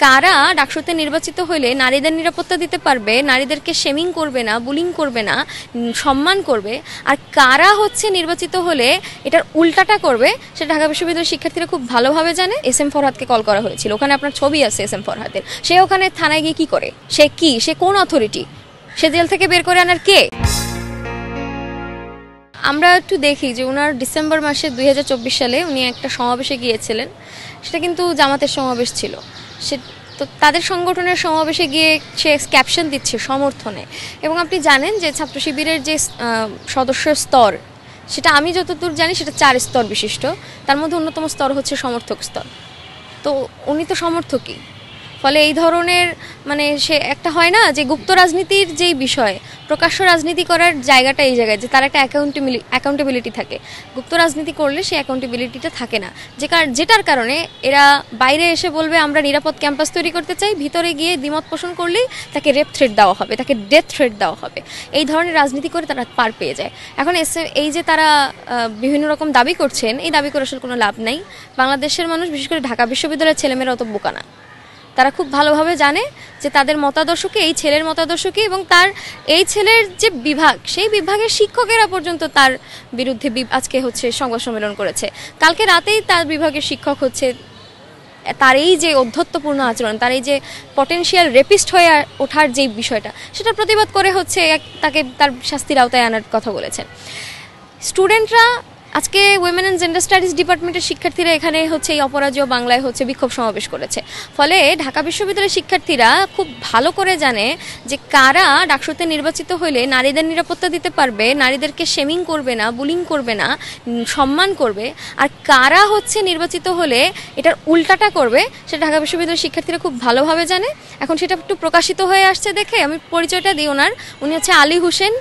কারা ডাকসুতে নির্বাচিত হলে নারীদের নিরাপত্তা দিতে পারবে, নারীদেরকে শেমিং করবে না, বুলিং করবে না, সম্মান করবে, আর কারা হচ্ছে নির্বাচিত হলে এটার উল্টাটা করবে, সেটা ঢাকা বিশ্ববিদ্যালয়ের শিক্ষার্থীরা খুব ভালোভাবে জানে। এস এম ফরহাদকে কল করা হয়েছিল, ওখানে আপনার ছবি আছে এস এম ফরহাদের। সে ওখানে থানায় গিয়ে কি করে? সে কোন অথরিটি? সে জেল থেকে বের করে আনার কে? আমরা একটু দেখি যে ওনার ডিসেম্বর মাসে 2024 সালে উনি একটা সমাবেশে গিয়েছিলেন, সেটা কিন্তু জামাতের সমাবেশ ছিল। সে তো তাদের সংগঠনের সমাবেশে গিয়ে সে ক্যাপশন দিচ্ছে সমর্থনে। এবং আপনি জানেন যে ছাত্র শিবিরের যে সদস্য স্তর, সেটা আমি যতদূর জানি সেটা 4 স্তর বিশিষ্ট। তার মধ্যে অন্যতম স্তর হচ্ছে সমর্থক স্তর। তো উনি তো সমর্থকই, ফলে এই ধরনের সে একটা হয় না যে গুপ্ত রাজনীতির যেই বিষয়, প্রকাশ্য রাজনীতি করার জায়গাটা এই জায়গায় যে তার একটা অ্যাকাউন্টেবিলিটি থাকে। গুপ্ত রাজনীতি করলে সেই অ্যাকাউন্টেবিলিটিটা থাকে না, যেটার কারণে এরা বাইরে এসে বলবে আমরা নিরাপদ ক্যাম্পাস তৈরি করতে চাই, ভিতরে গিয়ে দ্বিমত পোষণ করলেই তাকে রেপ থ্রেট দেওয়া হবে, তাকে ডেথ থ্রেট দেওয়া হবে। এই ধরনের রাজনীতি করে তারা পার পেয়ে যায়। এখন এই যে তারা বিভিন্ন রকম দাবি করছেন, এই দাবি করে আসলে কোনো লাভ নাই। বাংলাদেশের মানুষ, বিশেষ করে ঢাকা বিশ্ববিদ্যালয়ের ছেলেমেয়েরা অত বোকা না। তারা খুব ভালোভাবে জানে যে তাদের মতাদর্শকে, এই ছেলের মতাদর্শকে, এবং তার এই ছেলের যে বিভাগ, সেই বিভাগের শিক্ষকেরা পর্যন্ত তার বিরুদ্ধে আজকে হচ্ছে সংবাদ সম্মেলন করেছে। কালকে রাতেই তার বিভাগের শিক্ষক হচ্ছে তার এই যে অধ্যত্বপূর্ণ আচরণ, তার এই যে পটেনশিয়াল রেপিস্ট হয়ে ওঠার যে বিষয়টা, সেটা প্রতিবাদ করে হচ্ছে তাকে তার শাস্তির আওতায় আনার কথা বলেছেন। স্টুডেন্টরা আজকে উইমেন অ্যান্ড জেন্ডার স্টাডিজ ডিপার্টমেন্টের শিক্ষার্থীরা এখানে হচ্ছে এই অপরাজেয় বাংলায় হচ্ছে বিক্ষোভ সমাবেশ করেছে। ফলে ঢাকা বিশ্ববিদ্যালয়ের শিক্ষার্থীরা খুব ভালো করে জানে যে কারা ডাকসুতে নির্বাচিত হলে নারীদের নিরাপত্তা দিতে পারবে, নারীদেরকে শেমিং করবে না, বুলিং করবে না, সম্মান করবে, আর কারা হচ্ছে নির্বাচিত হলে এটার উল্টাটা করবে, সেটা ঢাকা বিশ্ববিদ্যালয়ের শিক্ষার্থীরা খুব ভালোভাবে জানে। এখন সেটা একটু প্রকাশিত হয়ে আসছে দেখে আমি পরিচয়টা দিই ওনার। উনি হচ্ছে আলী হোসেন,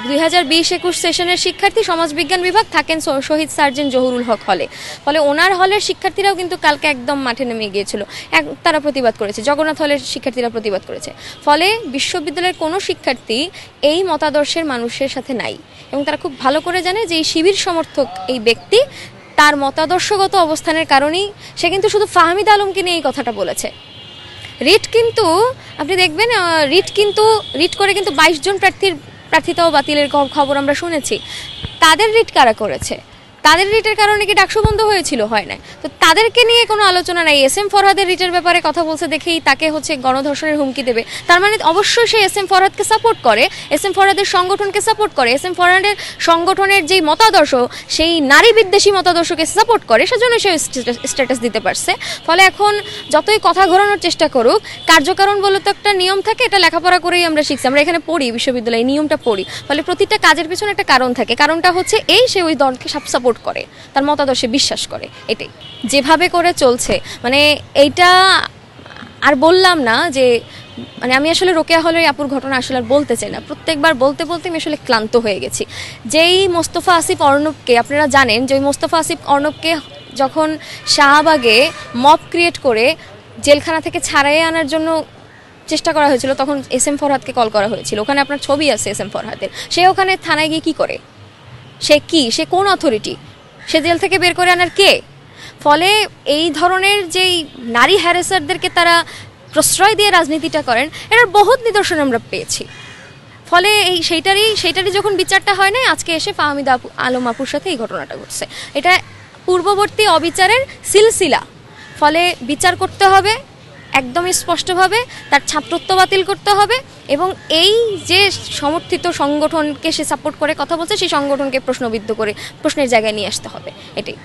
2020-21 সেশনের শিক্ষার্থী, সমাজবিজ্ঞান বিভাগ, থাকেন শহীদ সার্জেন্ট জহুরুল হক হলে। ফলে ওনার হলের শিক্ষার্থীরাও কিন্তু কালকে একদম মাঠে নেমে গিয়েছিল, তারা প্রতিবাদ করেছে। জগন্নাথ হলের শিক্ষার্থীরা প্রতিবাদ করেছে। ফলে বিশ্ববিদ্যালয়ের কোনো শিক্ষার্থী এই মতাদর্শের মানুষের সাথে নাই, এবং তারা খুব ভালো করে জানে যে এই শিবির সমর্থক এই ব্যক্তি তার মতাদর্শগত অবস্থানের কারণেই সে কিন্তু শুধু ফাহমিদ আলমকে নিয়ে এই কথাটা বলেছে। রিট কিন্তু আপনি দেখবেন, রিট করে কিন্তু 22 জন প্রার্থিতাও বাতিলের খবর আমরা শুনেছি। তাদের রিট কারা করেছে? তাদের রিটের কারণে কি ডাকসু বন্ধ হয়েছিল? হয় না। তো তাদেরকে নিয়ে কোনো আলোচনা নাই। এস এম ফরহাদের রিটের ব্যাপারে কথা বলছে দেখেই তাকে হচ্ছে গণধর্ষণের হুমকি দেবে, তার মানে অবশ্যই সে এস এম ফরহাদকে সাপোর্ট করে, এস এম ফরহাদের সংগঠনকে সাপোর্ট করে, এস এম ফরহাদের সংগঠনের যেই মতাদর্শ, সেই নারী বিদ্বেষী মতাদর্শকে সাপোর্ট করে, সেজন্য সে স্ট্যাটাস দিতে পারছে। ফলে এখন যতই কথা ঘোরানোর চেষ্টা করুক, কার্যকারণ বলে তো একটা নিয়ম থাকে, এটা লেখাপড়া করেই আমরা শিখছি, আমরা এখানে পড়ি, বিশ্ববিদ্যালয়ে নিয়মটা পড়ি। ফলে প্রতিটা কাজের পিছনে একটা কারণ থাকে, কারণটা হচ্ছে সে ওই দলকে সাপোর্ট করে, তার মতাদর্শে বিশ্বাস করে। এটাই যেভাবে করে চলছে, এইটা আর বললাম না যে আমি আসলে রোকেয়া হলের আপুর ঘটনা আসলে আর বলতে চাই না। প্রত্যেকবার বলতে আমি আসলে ক্লান্ত হয়ে গেছি। যেই মোস্তফা আসিফ অর্ণবকে, আপনারা জানেন যে ওই মোস্তফা আসিফ অর্ণবকে যখন শাহবাগে মব ক্রিয়েট করে জেলখানা থেকে ছাড়াইয়ে আনার জন্য চেষ্টা করা হয়েছিল, তখন এস এম ফরহাদকে কল করা হয়েছিল। ওখানে আপনার ছবি আছে এস এম ফরহাদের। সে ওখানে থানায় গিয়ে কি করে? সে কোন অথরিটি? সে জেল থেকে বের করে আনার কে? ফলে এই ধরনের যেই নারী হ্যারাসারদেরকে তারা প্রশ্রয় দিয়ে রাজনীতিটা করেন, এটার বহুত নিদর্শন আমরা পেয়েছি। ফলে সেইটারই যখন বিচারটা হয় না, আজকে এসে ফাহমিদ আলম আপুর সাথে এই ঘটনাটা ঘটছে। এটা পূর্ববর্তী অবিচারের সিলসিলা। ফলে বিচার করতে হবে একদমই স্পষ্টভাবে, তার ছাত্রত্ব বাতিল করতে হবে, এবং এই যে সমর্থিত সংগঠনকে সে সাপোর্ট করে কথা বলছে, সেই সংগঠনকে প্রশ্নবিদ্ধ করে প্রশ্নের জায়গায় নিয়ে আসতে হবে। এটাই।